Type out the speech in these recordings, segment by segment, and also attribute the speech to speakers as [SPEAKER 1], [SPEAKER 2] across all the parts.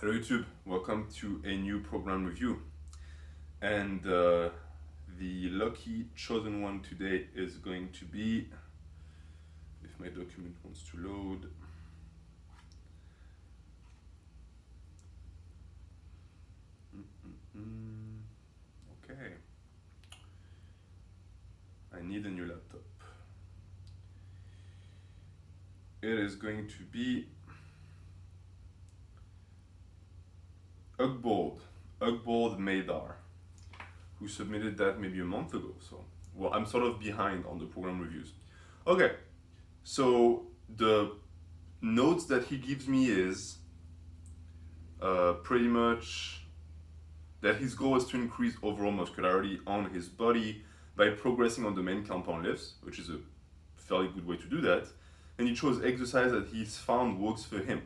[SPEAKER 1] Hello YouTube, welcome to a new program review. And the lucky chosen one today is going to be, if my document wants to load, okay, I need a new laptop. It is going to be Ugbold Maidar, who submitted that maybe a month ago. So, well, I'm sort of behind on the program reviews. Okay, so the notes that he gives me is pretty much that his goal is to increase overall muscularity on his body by progressing on the main compound lifts, which is a fairly good way to do that. And he chose exercise that he's found works for him.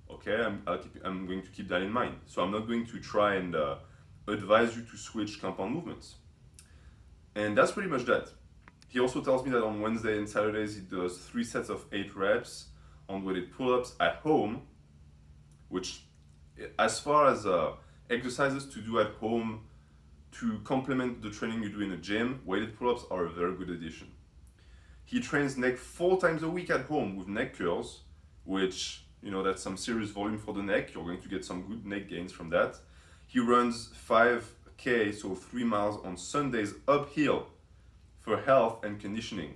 [SPEAKER 1] Okay, I'm going to keep that in mind. So I'm not going to try and advise you to switch compound movements. And that's pretty much that. He also tells me that on Wednesday and Saturdays he does 3 sets of 8 reps on weighted pull-ups at home, which as far as exercises to do at home to complement the training you do in a gym, weighted pull-ups are a very good addition. He trains neck 4 times a week at home with neck curls, which, you know, that's some serious volume for the neck. You're going to get some good neck gains from that. He runs 5K, so 3 miles on Sundays uphill for health and conditioning.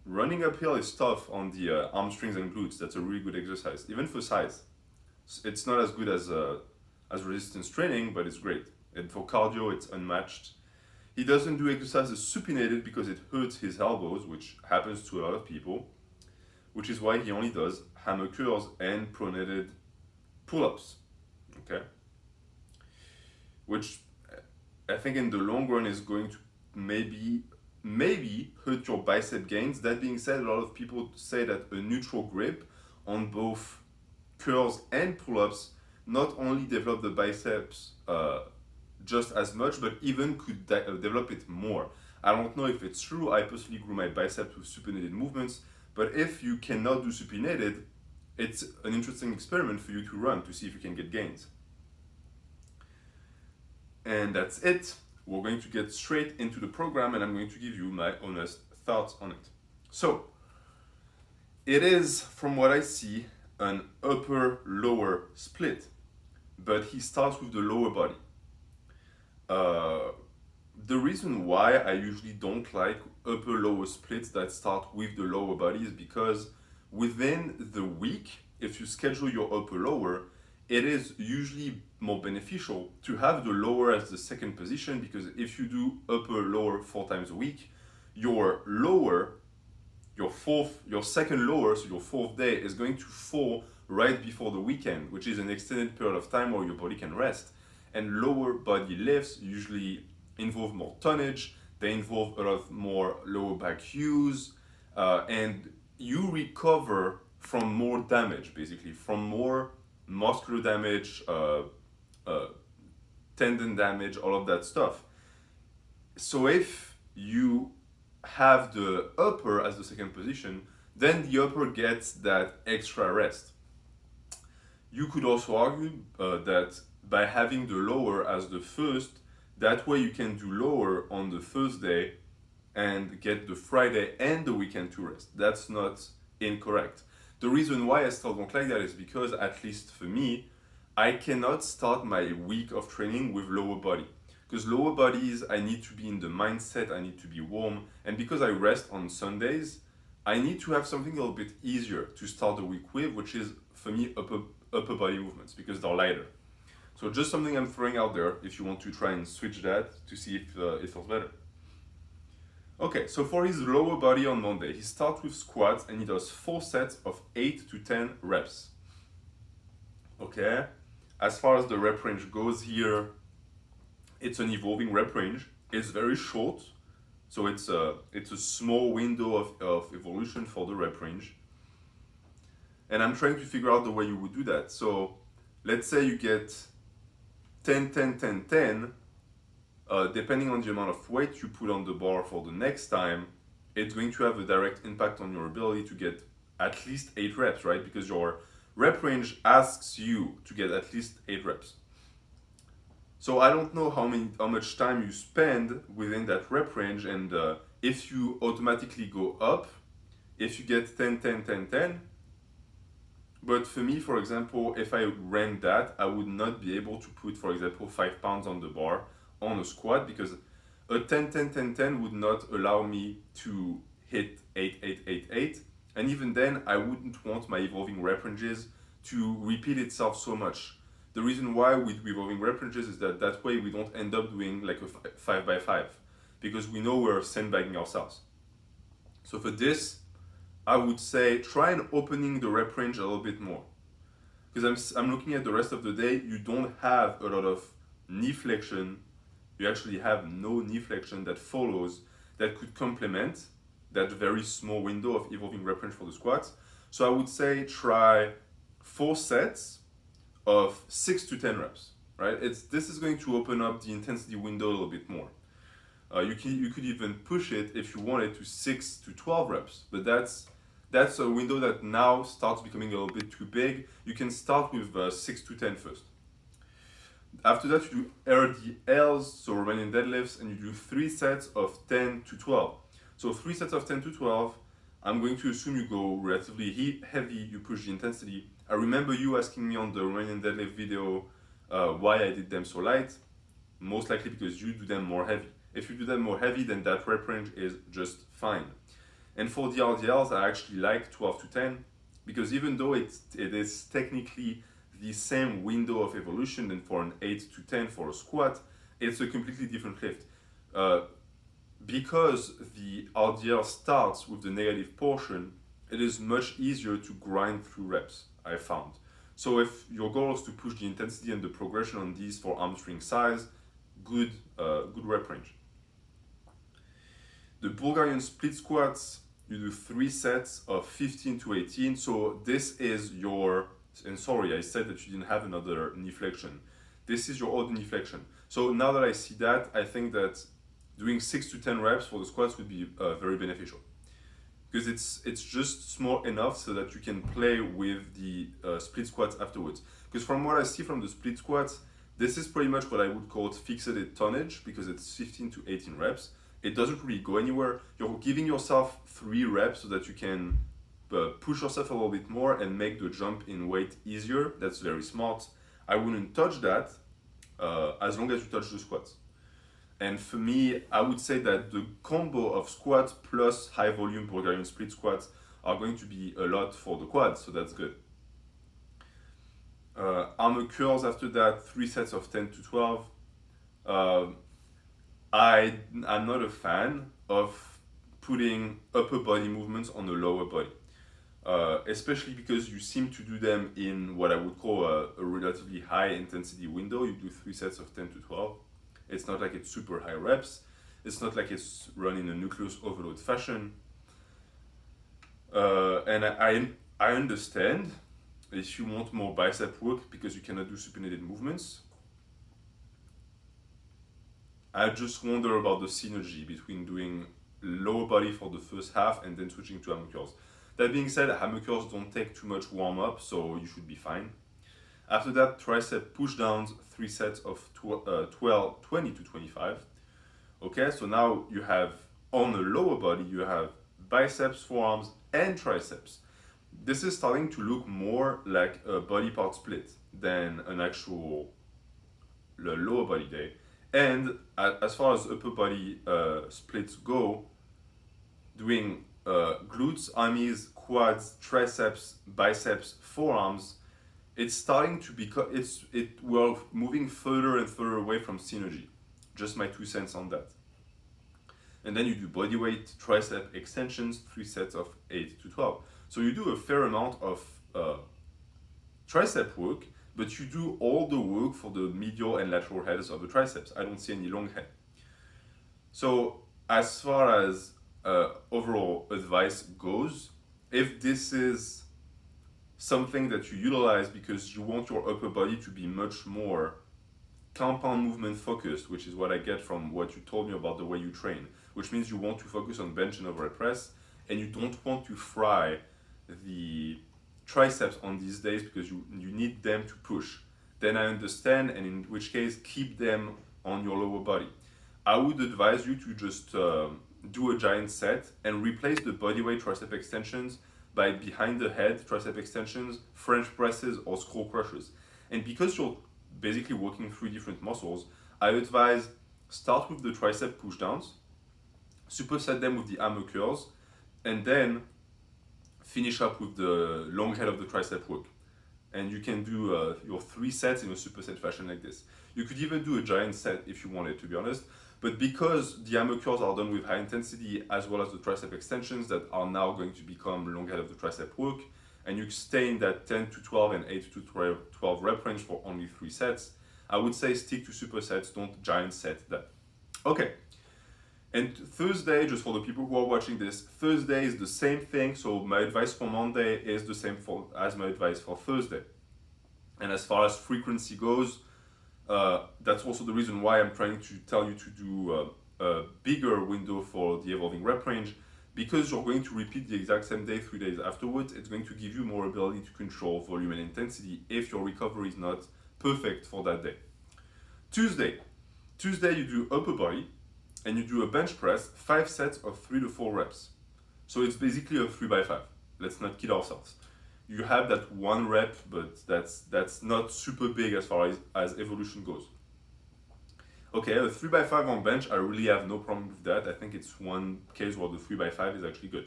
[SPEAKER 1] Running uphill is tough on the hamstrings and glutes. That's a really good exercise, even for size. It's not as good as resistance training, but it's great. And for cardio, it's unmatched. He doesn't do exercises supinated because it hurts his elbows, which happens to a lot of people, which is why he only does hammer curls and pronated pull-ups, okay? Which I think in the long run is going to maybe hurt your bicep gains. That being said, a lot of people say that a neutral grip on both curls and pull-ups not only develop the biceps just as much, but even could develop it more. I don't know if it's true. I personally grew my biceps with supinated movements, but if you cannot do supinated, it's an interesting experiment for you to run to see if you can get gains. And that's it. We're going to get straight into the program and I'm going to give you my honest thoughts on it. So, it is, from what I see, an upper-lower split, but he starts with the lower body. The reason why I usually don't like upper-lower splits that start with the lower body is because within the week, if you schedule your upper-lower, it is usually more beneficial to have the lower as the second position, because if you do upper-lower 4 times a week, your lower, your second lower, so your 4th day, is going to fall right before the weekend, which is an extended period of time where your body can rest. And lower body lifts usually involve more tonnage, they involve a lot more lower back use, and you recover from more damage, basically, from more muscular damage, tendon damage, all of that stuff. So if you have the upper as the second position, then the upper gets that extra rest. You could also argue that by having the lower as the first, that way you can do lower on the first day and get the Friday and the weekend to rest. That's not incorrect. The reason why I still don't like that is because, at least for me, I cannot start my week of training with lower body. Because lower bodies, I need to be in the mindset, I need to be warm, and because I rest on Sundays, I need to have something a little bit easier to start the week with, which is, for me, upper body movements, because they're lighter. So just something I'm throwing out there if you want to try and switch that to see if it feels better. Okay, so for his lower body on Monday, he starts with squats and he does 4 sets of 8 to 10 reps. Okay, as far as the rep range goes here, it's an evolving rep range. It's very short, so it's a small window of evolution for the rep range. And I'm trying to figure out the way you would do that. So let's say you get 10, 10, 10, 10, depending on the amount of weight you put on the bar for the next time, it's going to have a direct impact on your ability to get at least 8 reps, right? Because your rep range asks you to get at least 8 reps. So I don't know how much time you spend within that rep range, and if you automatically go up, if you get 10, 10, 10, 10. But for me, for example, if I ran that, I would not be able to put, for example, 5 pounds on the bar on a squat, because a 10, 10, 10, 10 would not allow me to hit 8, 8, 8, 8. And even then, I wouldn't want my evolving rep ranges to repeat itself so much. The reason why with evolving rep ranges is that way we don't end up doing like a 5 by 5, because we know we're sandbagging ourselves. So for this, I would say try and opening the rep range a little bit more. Because I'm looking at the rest of the day, you don't have a lot of knee flexion. You actually have no knee flexion that follows, that could complement that very small window of evolving rep range for the squats. So I would say try 4 sets of 6 to 10 reps, right? This is going to open up the intensity window a little bit more. You could even push it if you wanted to 6 to 12 reps, but that's a window that now starts becoming a little bit too big. You can start with 6 to 10 first. After that, you do RDLs, so Romanian deadlifts, and you do 3 sets of 10 to 12. So 3 sets of 10 to 12, I'm going to assume you go relatively heavy, you push the intensity. I remember you asking me on the Romanian deadlift video why I did them so light. Most likely because you do them more heavy. If you do them more heavy, then that rep range is just fine. And for the RDLs, I actually like 12 to 10, because even though it is technically the same window of evolution than for an 8 to 10 for a squat, it's a completely different lift. Because the RDL starts with the negative portion, it is much easier to grind through reps, I found. So if your goal is to push the intensity and the progression on these for hamstring size, good rep range. The Bulgarian split squats, you do 3 sets of 15 to 18. So this is your, and sorry, I said that you didn't have another knee flexion. This is your other knee flexion. So now that I see that, I think that doing 6 to 10 reps for the squats would be very beneficial. Because it's just small enough so that you can play with the split squats afterwards. Because from what I see from the split squats, this is pretty much what I would call fixated tonnage, because it's 15 to 18 reps. It doesn't really go anywhere. You're giving yourself 3 reps so that you can push yourself a little bit more and make the jump in weight easier. That's very smart. I wouldn't touch that as long as you touch the squats. And for me, I would say that the combo of squats plus high volume Bulgarian split squats are going to be a lot for the quads, so that's good. Armor curls after that, 3 sets of 10 to 12. I'm not a fan of putting upper body movements on the lower body, especially because you seem to do them in what I would call a relatively high intensity window. You do 3 sets of 10 to 12. It's not like it's super high reps. It's not like it's run in a nucleus overload fashion. And I understand if you want more bicep work because you cannot do supinated movements. I just wonder about the synergy between doing lower body for the first half and then switching to hammer curls. That being said, hammer curls don't take too much warm up, so you should be fine. After that, tricep pushdowns, 3 sets of 20 to 25. Okay, so now you have, on the lower body, you have biceps, forearms, and triceps. This is starting to look more like a body part split than an actual lower body day. And as far as upper body splits go, doing glutes, armies, quads, triceps, biceps, forearms, it's starting to become, we're moving further and further away from synergy. Just my 2 cents on that. And then you do bodyweight, tricep extensions, 3 sets of 8 to 12. So you do a fair amount of tricep work, but you do all the work for the medial and lateral heads of the triceps. I don't see any long head. So as far as overall advice goes, if this is something that you utilize because you want your upper body to be much more compound movement focused, which is what I get from what you told me about the way you train, which means you want to focus on bench and overhead press, and you don't want to fry the triceps on these days because you need them to push, then I understand, and in which case keep them on your lower body. I would advise you to just do a giant set and replace the bodyweight tricep extensions by behind the head tricep extensions, French presses, or scroll crushers. And because you're basically working through different muscles, I advise start with the tricep pushdowns, superset them with the hammer curls, and then finish up with the long head of the tricep work. And you can do your 3 sets in a superset fashion like this. You could even do a giant set if you wanted, to be honest. But because the hammer curls are done with high intensity as well as the tricep extensions that are now going to become long head of the tricep work, and you stay in that 10 to 12 and 8 to 12 rep range for only 3 sets, I would say stick to supersets, don't giant set that. Okay. And Thursday, just for the people who are watching this, Thursday is the same thing. So my advice for Monday is the same as my advice for Thursday. And as far as frequency goes, that's also the reason why I'm trying to tell you to do a bigger window for the evolving rep range, because you're going to repeat the exact same day 3 days afterwards. It's going to give you more ability to control volume and intensity if your recovery is not perfect for that day. Tuesday you do upper body and you do a bench press, 5 sets of 3 to 4 reps. So it's basically a 3x5. Let's not kid ourselves. You have that 1 rep, but that's not super big as far as evolution goes. Okay, a 3x5 on bench, I really have no problem with that. I think it's one case where the 3x5 is actually good.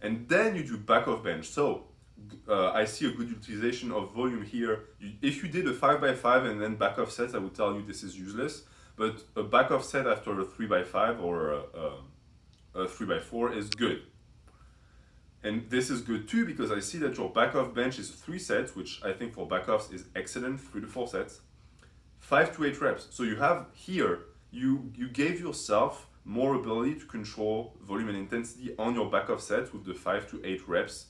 [SPEAKER 1] And then you do back of bench. So I see a good utilization of volume here. If you did a 5x5 and then back off sets, I would tell you this is useless. But a back off set after a 3x5 or a 3x4 is good. And this is good too because I see that your back off bench is 3 sets, which I think for back offs is excellent, 3 to 4 sets, 5 to 8 reps. So you have here, you gave yourself more ability to control volume and intensity on your back off sets with the 5 to 8 reps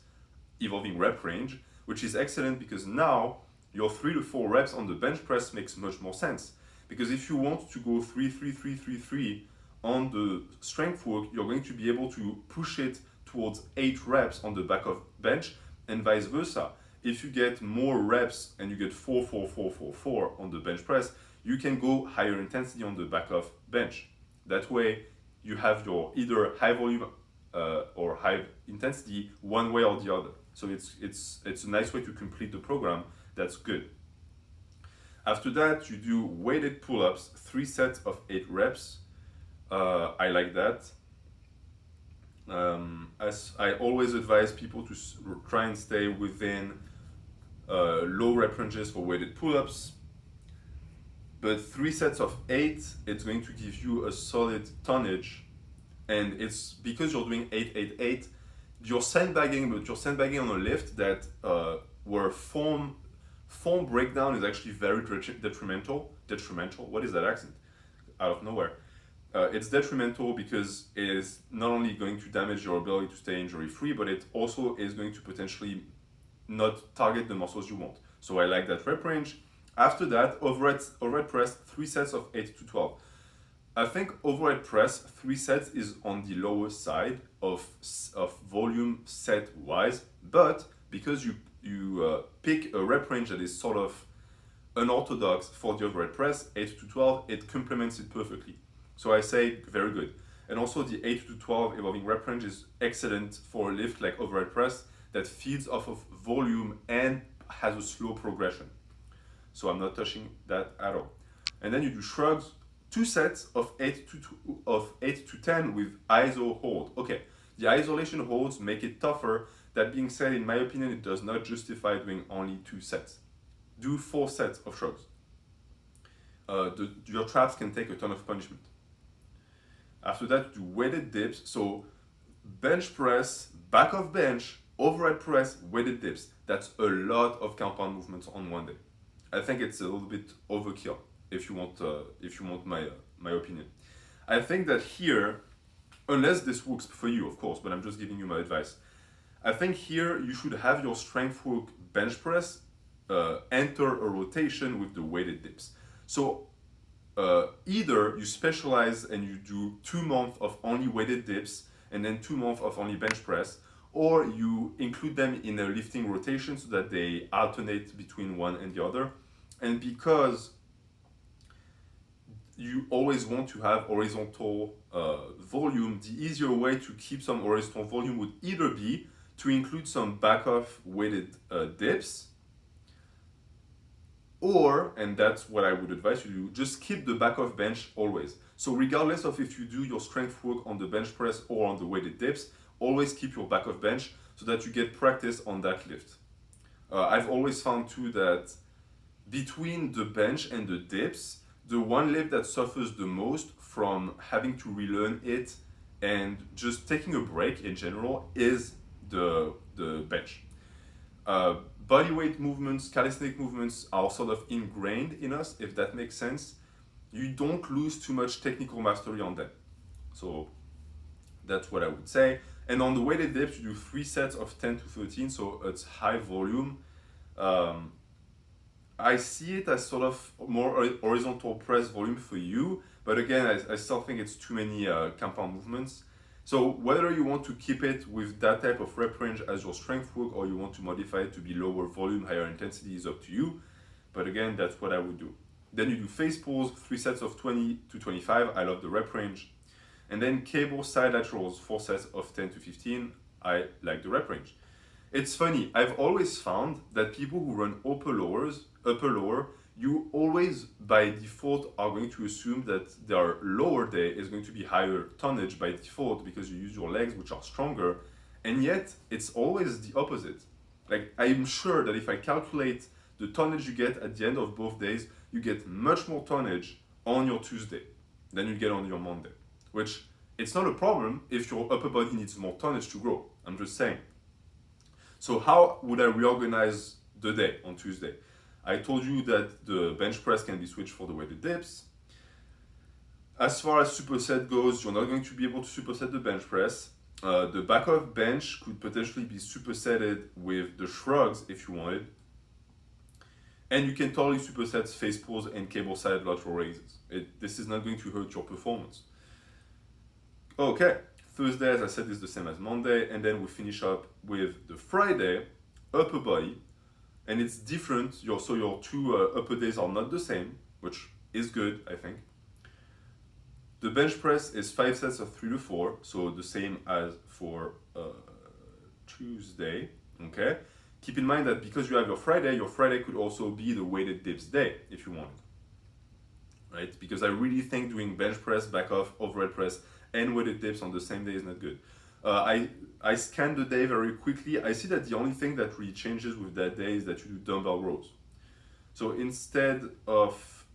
[SPEAKER 1] evolving rep range, which is excellent because now your 3 to 4 reps on the bench press makes much more sense. Because if you want to go 3, 3, 3, 3, 3 on the strength work, you're going to be able to push it towards 8 reps on the back of bench and vice versa. If you get more reps and you get 4, 4, 4, 4, 4 on the bench press, you can go higher intensity on the back of bench. That way you have your either high volume or high intensity one way or the other. So it's a nice way to complete the program. That's good. After that, you do weighted pull-ups, 3 sets of 8 reps. I like that. As I always advise people to try and stay within low rep ranges for weighted pull-ups. But 3 sets of 8, it's going to give you a solid tonnage. And it's because you're doing 8, 8, 8, you're sandbagging, but you're sandbagging on a lift that where form breakdown is actually very detrimental. What is that accent? Out of nowhere. It's detrimental because it is not only going to damage your ability to stay injury free, but it also is going to potentially not target the muscles you want. So I like that rep range. After that, overhead press, 3 sets of 8 to 12. I think overhead press, 3 sets is on the lower side of volume set wise, but because you pick a rep range that is sort of unorthodox for the overhead press, 8 to 12, it complements it perfectly. So I say very good. And also the 8 to 12 evolving rep range is excellent for a lift like overhead press that feeds off of volume and has a slow progression. So I'm not touching that at all. And then you do shrugs, 2 sets of 8 to 10 with iso hold. Okay, the isolation holds make it tougher. That being said, in my opinion, it does not justify doing only 2 sets. Do 4 sets of shrugs. Your traps can take a ton of punishment. After that, do weighted dips. So bench press, back of bench, overhead press, weighted dips. That's a lot of compound movements on one day. I think it's a little bit overkill if you want my opinion. I think that here, unless this works for you, of course, but I'm just giving you my advice. I think here you should have your strength work bench press enter a rotation with the weighted dips. So either you specialize and you do 2 months of only weighted dips and then 2 months of only bench press, or you include them in a lifting rotation so that they alternate between one and the other. And because you always want to have horizontal volume, the easier way to keep some horizontal volume would either be to include some back off weighted dips, or, and that's what I would advise you to do, just keep the back off bench always. So regardless of if you do your strength work on the bench press or on the weighted dips, always keep your back off bench so that you get practice on that lift. I've always found too that between the bench and the dips, the one lift that suffers the most from having to relearn it and just taking a break in general is the bench. Bodyweight movements, calisthenic movements are sort of ingrained in us, if that makes sense. You don't lose too much technical mastery on them. So that's what I would say. And on the weighted dips, you do 3 sets of 10 to 13, so it's high volume. I see it as sort of more horizontal press volume for you, but again, I still think it's too many compound movements. So whether you want to keep it with that type of rep range as your strength work or you want to modify it to be lower volume, higher intensity is up to you. But again, that's what I would do. Then you do face pulls, 3 sets of 20 to 25. I love the rep range. And then cable side laterals, 4 sets of 10 to 15. I like the rep range. It's funny, I've always found that people who run upper lower, you always by default are going to assume that their lower day is going to be higher tonnage by default because you use your legs, which are stronger. And yet it's always the opposite. Like, I'm sure that if I calculate the tonnage you get at the end of both days, you get much more tonnage on your Tuesday than you get on your Monday, which it's not a problem if your upper body needs more tonnage to grow. I'm just saying. So how would I reorganize the day on Tuesday? I told you that the bench press can be switched for the weighted dips. As far as superset goes, you're not going to be able to superset the bench press. The back of bench could potentially be supersetted with the shrugs if you wanted. And you can totally superset face pulls and cable side lateral raises. This is not going to hurt your performance. Okay, Thursday, as I said, is the same as Monday, and then we finish up with the Friday, upper body, and it's different. So your 2 upper days are not the same, which is good, I think. The bench press is 5 sets of 3 to 4, so the same as for Tuesday, okay? Keep in mind that because you have your Friday could also be the weighted dips day, if you want, right? Because I really think doing bench press, back off, overhead press, and weighted dips on the same day is not good. I scanned the day very quickly. I see that the only thing that really changes with that day is that you do dumbbell rows. So instead of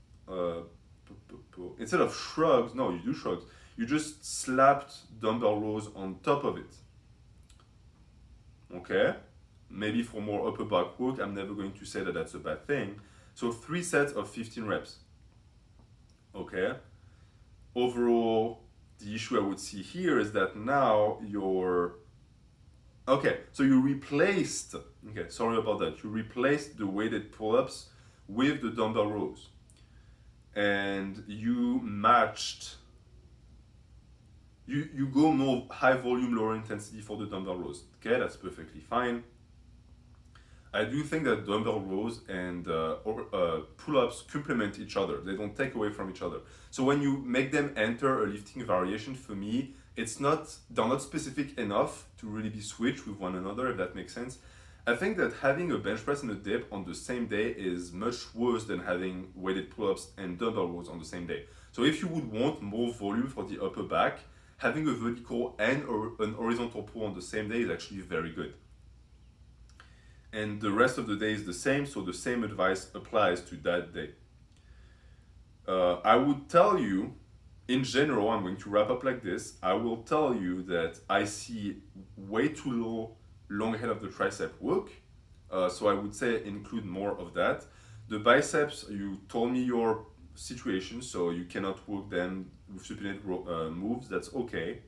[SPEAKER 1] shrugs, no, you do shrugs. You just slapped dumbbell rows on top of it. Okay? Maybe for more upper back work, I'm never going to say that that's a bad thing. So 3 sets of 15 reps. Okay? Overall, the issue I would see here is that now so you replaced, sorry about that. You replaced the weighted pull-ups with the dumbbell rows. And you matched, you go more high volume, lower intensity for the dumbbell rows. Okay, that's perfectly fine. I do think that dumbbell rows and pull-ups complement each other. They don't take away from each other. So when you make them enter a lifting variation, for me, they're not specific enough to really be switched with one another, if that makes sense. I think that having a bench press and a dip on the same day is much worse than having weighted pull-ups and dumbbell rows on the same day. So if you would want more volume for the upper back, having a vertical and an horizontal pull on the same day is actually very good. And the rest of the day is the same, so the same advice applies to that day. I would tell you, in general, I'm going to wrap up like this. I will tell you that I see way too low long head of the tricep work. So I would say include more of that. The biceps, you told me your situation, so you cannot work them with supinated moves. That's okay.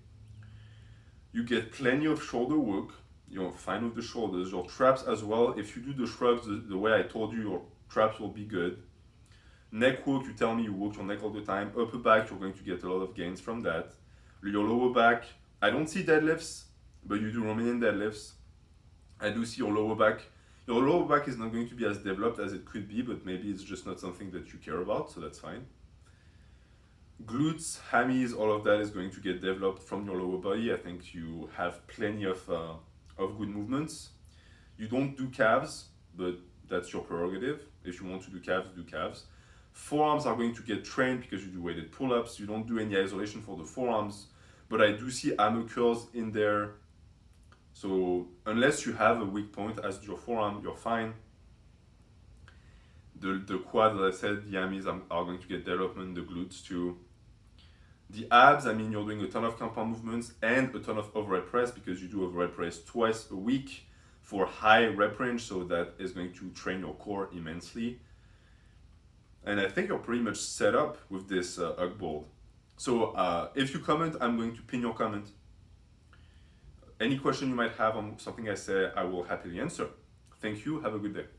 [SPEAKER 1] You get plenty of shoulder work. You're fine with the shoulders. Your traps as well. If you do the shrugs the way I told you, your traps will be good. Neck work, you tell me you work your neck all the time. Upper back, you're going to get a lot of gains from that. Your lower back, I don't see deadlifts, but you do Romanian deadlifts. I do see your lower back. Your lower back is not going to be as developed as it could be, but maybe it's just not something that you care about, so that's fine. Glutes, hammies, all of that is going to get developed from your lower body. I think you have plenty of good movements. You don't do calves, but that's your prerogative. If you want to do calves, do calves. Forearms are going to get trained because you do weighted pull-ups. You don't do any isolation for the forearms, but I do see hammer curls in there. So unless you have a weak point as your forearm, you're fine. The quad, as I said, the hammies are going to get development, the glutes too. The abs, I mean, you're doing a ton of compound movements and a ton of overhead press because you do overhead press twice a week for high rep range, so that is going to train your core immensely. And I think you're pretty much set up with this Ugbold. So if you comment, I'm going to pin your comment. Any question you might have on something I say, I will happily answer. Thank you, have a good day.